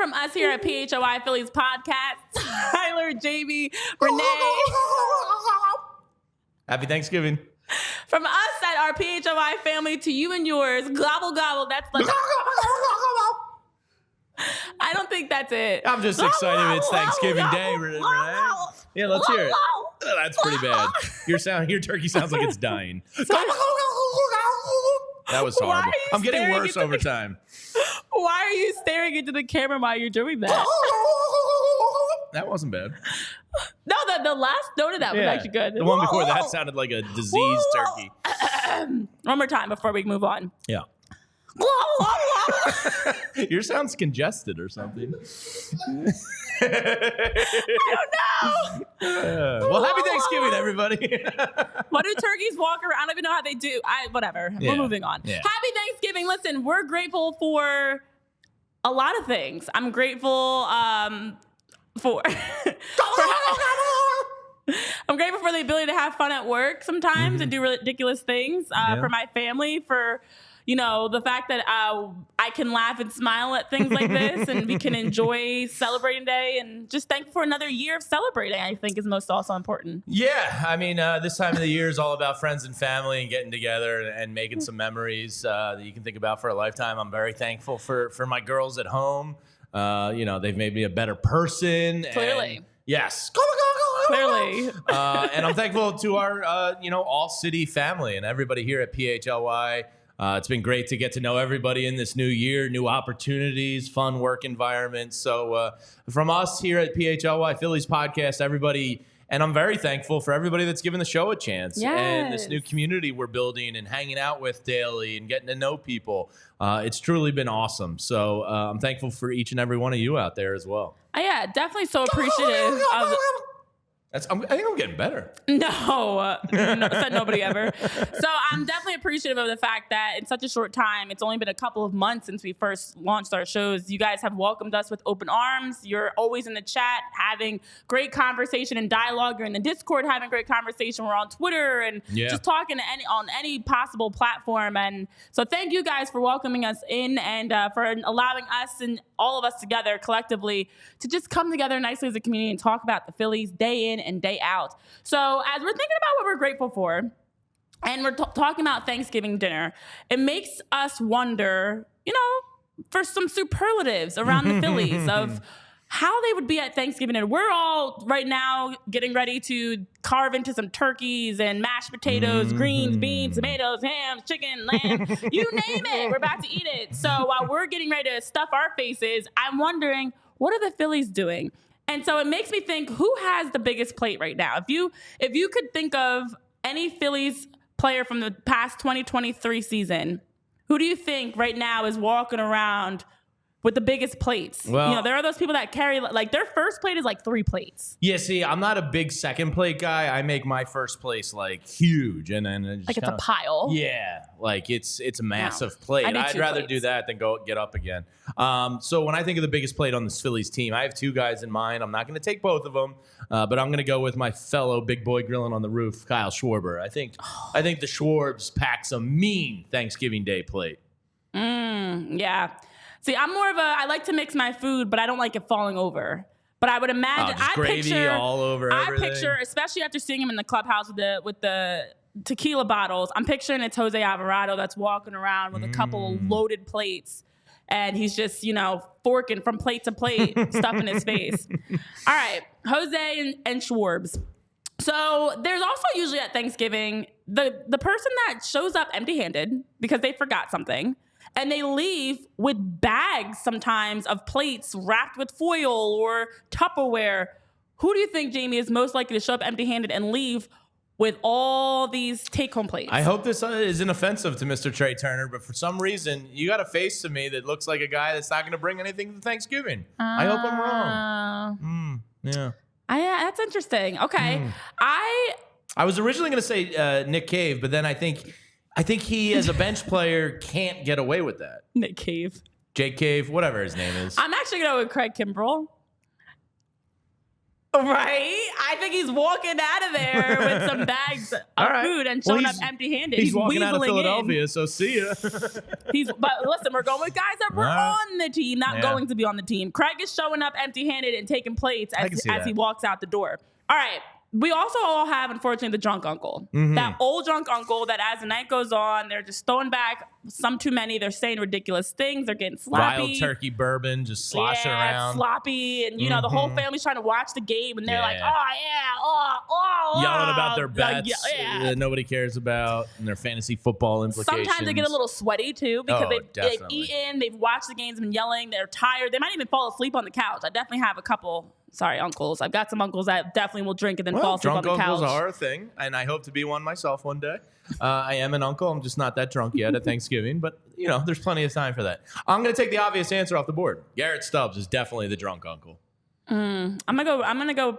from us here at PHLY Phillies Podcast. Tyler, Jamie, Renee. Happy Thanksgiving. From us at our PHLY family to you and yours. Gobble, gobble. That's the... I don't think that's it. I'm just excited it's Thanksgiving Day, Renee. Yeah, let's hear it. That's pretty bad. Your turkey sounds like it's dying. That was horrible. I'm getting worse over time. Why are you staring into the camera while you're doing that? That wasn't bad. No, the last note of that was actually good. The one before that sounded like a diseased turkey. One more time before we move on. Yeah. Your sound's congested or something. I don't know. Well, happy Thanksgiving, everybody. What do turkeys walk around? I don't even know how they do. Whatever. Yeah. We're moving on. Yeah. Happy Thanksgiving. Listen, we're grateful for a lot of things. I'm grateful for I'm grateful for the ability to have fun at work sometimes and do ridiculous things for my family, for the fact that I can laugh and smile at things like this, and we can enjoy celebrating day, and just thankful for another year of celebrating, I think is most also important. Yeah, I mean, this time of the year is all about friends and family and getting together and making some memories that you can think about for a lifetime. I'm very thankful for my girls at home. They've made me a better person. Clearly. And yes. Clearly. And I'm thankful to our, ALLCITY family and everybody here at PHLY. It's been great to get to know everybody in this new year, new opportunities, fun work environment. So from us here at PHLY Phillies Podcast, everybody, and I'm very thankful for everybody that's given the show a chance and this new community we're building and hanging out with daily and getting to know people. It's truly been awesome. So I'm thankful for each and every one of you out there as well. Yeah, definitely so appreciative of... I think I'm getting better. No, said nobody ever. So I'm definitely appreciative of the fact that in such a short time, it's only been a couple of months since we first launched our shows. You guys have welcomed us with open arms. You're always in the chat having great conversation and dialogue. You're in the Discord having great conversation. We're on Twitter and just talking to on any possible platform. And so thank you guys for welcoming us in and for allowing us and all of us together collectively to just come together nicely as a community and talk about the Phillies day in and day out. So as we're thinking about what we're grateful for, and we're talking about Thanksgiving dinner, it makes us wonder, for some superlatives around the Phillies of how they would be at Thanksgiving. And we're all right now getting ready to carve into some turkeys and mashed potatoes, greens, beans, tomatoes, hams, chicken, lamb, you name it. We're about to eat it. So while we're getting ready to stuff our faces, I'm wondering, what are the Phillies doing? And so it makes me think, who has the biggest plate right now? If you could think of any Phillies player from the past 2023 season, who do you think right now is walking around with the biggest plates? Well, there are those people that carry, like, their first plate is like 3 plates. Yeah, see, I'm not a big second plate guy. I make my first place like huge, and then it's a pile. Yeah, like it's a massive plate. I'd rather do that than go get up again. So when I think of the biggest plate on this Phillies team, I have 2 guys in mind. I'm not going to take both of them, but I'm going to go with my fellow big boy grilling on the roof, Kyle Schwarber. I think the Schwarbs packs a mean Thanksgiving Day plate. Yeah. See, I'm more of I like to mix my food, but I don't like it falling over. But I would imagine, gravy all over everything. I picture, especially after seeing him in the clubhouse with the tequila bottles, I'm picturing it's Jose Alvarado that's walking around with a couple loaded plates, and he's just, forking from plate to plate, stuff in his face. All right, Jose and Schwarbs. So there's also usually at Thanksgiving, the person that shows up empty-handed because they forgot something, and they leave with bags sometimes of plates wrapped with foil or Tupperware. Who do you think, Jamie, is most likely to show up empty-handed and leave with all these take-home plates? I hope this isn't offensive to Mr. Trey Turner, but for some reason, you got a face to me that looks like a guy that's not going to bring anything to Thanksgiving. I hope I'm wrong. Yeah. That's interesting. Okay. I was originally going to say Nick Cave, but then I think he, as a bench player, can't get away with that. Nick Cave. Jake Cave, whatever his name is. I'm actually going to go with Craig Kimbrell. Right? I think he's walking out of there with some bags of food and showing up empty-handed. He's walking out of weaseling Philadelphia, in. so see ya. But listen, we're going with guys that were on the team, not going to be on the team. Craig is showing up empty-handed and taking plates as he walks out the door. All right. We also all have, unfortunately, the drunk uncle. That old drunk uncle that as the night goes on, they're just throwing back some too many. They're saying ridiculous things. They're getting sloppy. Wild turkey bourbon, just sloshing around. Sloppy. And, the whole family's trying to watch the game. And they're like, yelling about their bets that nobody cares about and their fantasy football implications. Sometimes they get a little sweaty, too, because they've eaten, they've watched the games, been yelling, they're tired. They might even fall asleep on the couch. I definitely have a couple... Sorry, uncles. I've got some uncles that definitely will drink and then fall asleep on the couch. Drunk uncles are a thing, and I hope to be one myself one day. I am an uncle. I'm just not that drunk yet at Thanksgiving, but, there's plenty of time for that. I'm going to take the obvious answer off the board. Garrett Stubbs is definitely the drunk uncle. I'm gonna go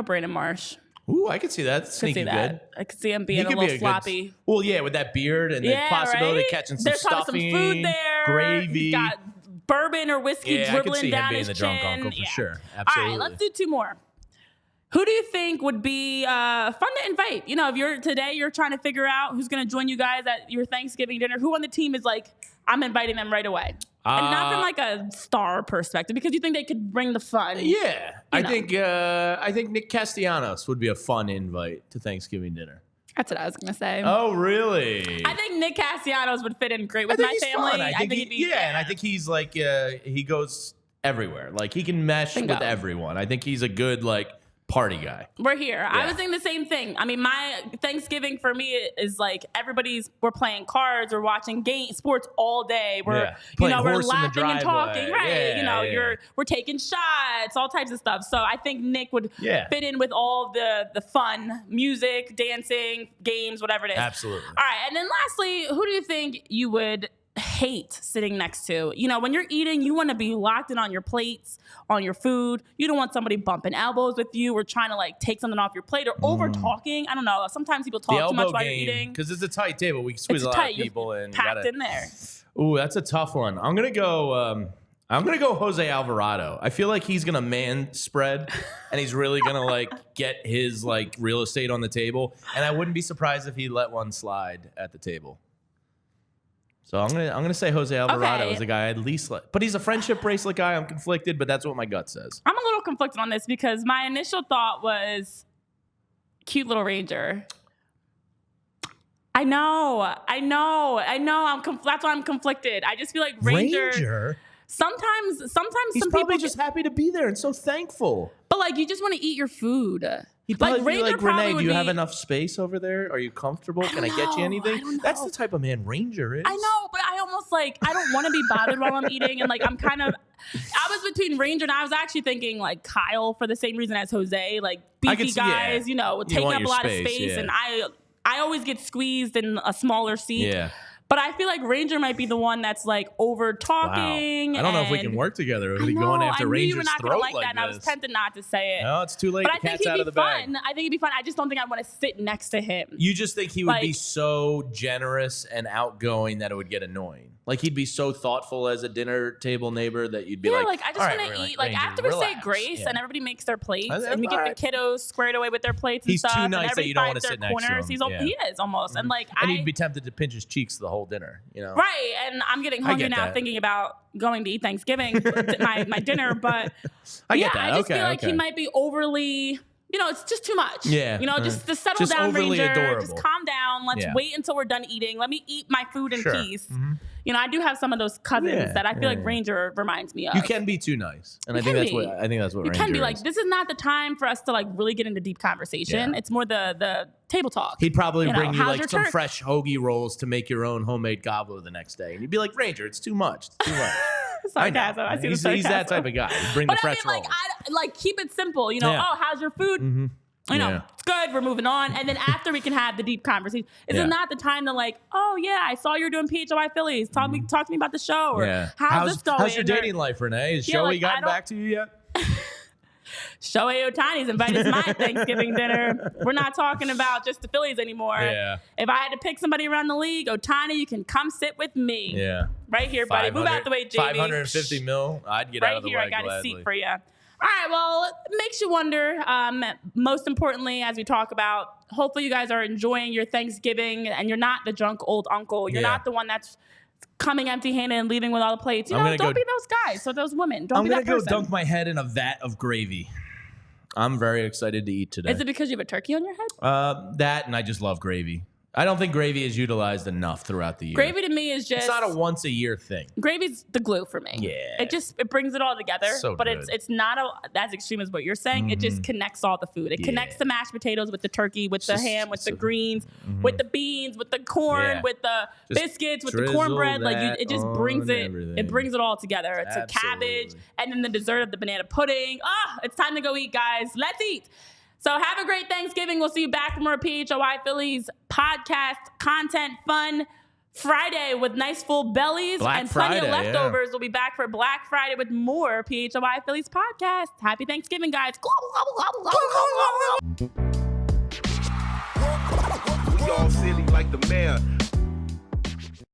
Brandon Marsh. Ooh, I could see that. Sneaky good. I could see him being a little sloppy. Well, yeah, with that beard and the possibility of catching some stuffing. There's probably some food there. Gravy. He's got bourbon or whiskey dribbling down his chin. I could see him being the drunk uncle for sure. Absolutely. All right, let's do two more. Who do you think would be fun to invite? If you're trying to figure out who's going to join you guys at your Thanksgiving dinner, who on the team is like, I'm inviting them right away? And not from like a star perspective, because you think they could bring the fun. Yeah. I think Nick Castellanos would be a fun invite to Thanksgiving dinner. That's what I was going to say. Oh, really? I think Nick Castellanos would fit in great with my family. Fun. I think he'd be and I think he's like he goes everywhere. Like he can mesh with everyone. I think he's a good party guy. We're here. Yeah. I was thinking the same thing. I mean, my Thanksgiving for me is like we're playing cards, we're watching sports all day. We're we're laughing and talking, right? Yeah, we're taking shots, all types of stuff. So I think Nick would fit in with all the fun, music, dancing, games, whatever it is. Absolutely. All right, and then lastly, who do you think you would hate sitting next to? When you're eating, you want to be locked in on your plates, on your food. You don't want somebody bumping elbows with you or trying to take something off your plate or over talking. I don't know. Sometimes people talk too much while you're eating. Because it's a tight table. We can squeeze a lot of people in. Packed in there. Ooh, that's a tough one. I'm gonna go Jose Alvarado. I feel like he's gonna man spread and he's really gonna get his real estate on the table. And I wouldn't be surprised if he let one slide at the table. So I'm gonna say Jose Alvarado is a guy I'd least let, but he's a friendship bracelet guy. I'm conflicted, but that's what my gut says. I'm a little conflicted on this because my initial thought was cute little Ranger. I know. That's why I'm conflicted. I just feel like Ranger. Sometimes he's probably just happy to be there and so thankful. But you just want to eat your food. He'd probably be like, Renee, do you have enough space over there? Are you comfortable? Can I get you anything? That's the type of man Ranger is. I know, but I almost I don't want to be bothered while I'm eating. And I'm kind of, I was between Ranger and I was actually thinking Kyle for the same reason as Jose, beefy guys, taking up a lot of space. And I always get squeezed in a smaller seat. Yeah. But I feel like Ranger might be the one that's over talking. Wow. I don't know if we can work together. We'll be going after Ranger's throat like that. And I was tempted not to say it. No, it's too late. But the cat's out of the bag. I think he'd be fun. I just don't think I want to sit next to him. You just think he would be so generous and outgoing that it would get annoying. He'd be so thoughtful as a dinner table neighbor that you'd be I just want to eat. Ranger, after we say grace and everybody makes their plates and we get the kiddos squared away with their plates and stuff. He's too nice that you don't want to sit next to him. He is almost. And and you'd be tempted to pinch his cheeks the whole dinner. Right. And I'm getting hungry now thinking about going to eat Thanksgiving, my dinner. But I just feel like he might be overly... it's just too much. Yeah. Just to settle down, Ranger. Adorable. Just calm down. Let's wait until we're done eating. Let me eat my food in peace. Mm-hmm. I do have some of those cousins that I feel like Ranger reminds me of. You can be too nice, and I think that's what Ranger can be is. This is not the time for us to really get into deep conversation. Yeah. It's more the table talk. He'd probably bring you some fresh hoagie rolls to make your own homemade gobbler the next day, and you'd be like, Ranger, it's too much. It's too much. Sarcasm. I see the sarcasm. He's that type of guy. He'd bring the fresh rolls. Keep it simple. Oh, how's your food? Mm-hmm. It's good. We're moving on. And then after we can have the deep conversation. This is not the time to oh, yeah, I saw you're doing PHLY Phillies. Talk to me about the show. Or how's this going? How's your dating life, Renee? Is Shohei gotten back to you yet? Shohei Ohtani's invited to my Thanksgiving dinner. We're not talking about just the Phillies anymore. Yeah. If I had to pick somebody around the league, Ohtani, you can come sit with me. Yeah. Right here, buddy. Move out the way, Jamie. $550 million. I'd get out of the way right here, I got gladly. a seat for you. right, well, it makes you wonder. Most importantly, as we talk about, hopefully you guys are enjoying your Thanksgiving and you're not the drunk old uncle. You're not the one that's coming empty-handed and leaving with all the plates. Don't be those guys or those women. Don't be that person. I'm going to go dunk my head in a vat of gravy. I'm very excited to eat today. Is it because you have a turkey on your head? That, and I just love gravy. I don't think gravy is utilized enough throughout the year. Gravy to me is just... It's not a once-a-year thing. Gravy's the glue for me. Yeah. It brings it all together. So but good. it's not as extreme as what you're saying. It just connects all the food. It connects the mashed potatoes with the turkey, with the ham, with the greens, with the beans, with the corn, with the biscuits, with the cornbread. Like it just brings it. Everything. It brings it all together. It's a cabbage, and then the dessert of the banana pudding. It's time to go eat, guys. Let's eat. So have a great Thanksgiving. We'll see you back for more PHLY Phillies podcast, content, fun Friday with nice full bellies and plenty of leftovers. We'll be back for Black Friday with more PHLY Phillies podcast. Happy Thanksgiving, guys. We all silly like the mayor.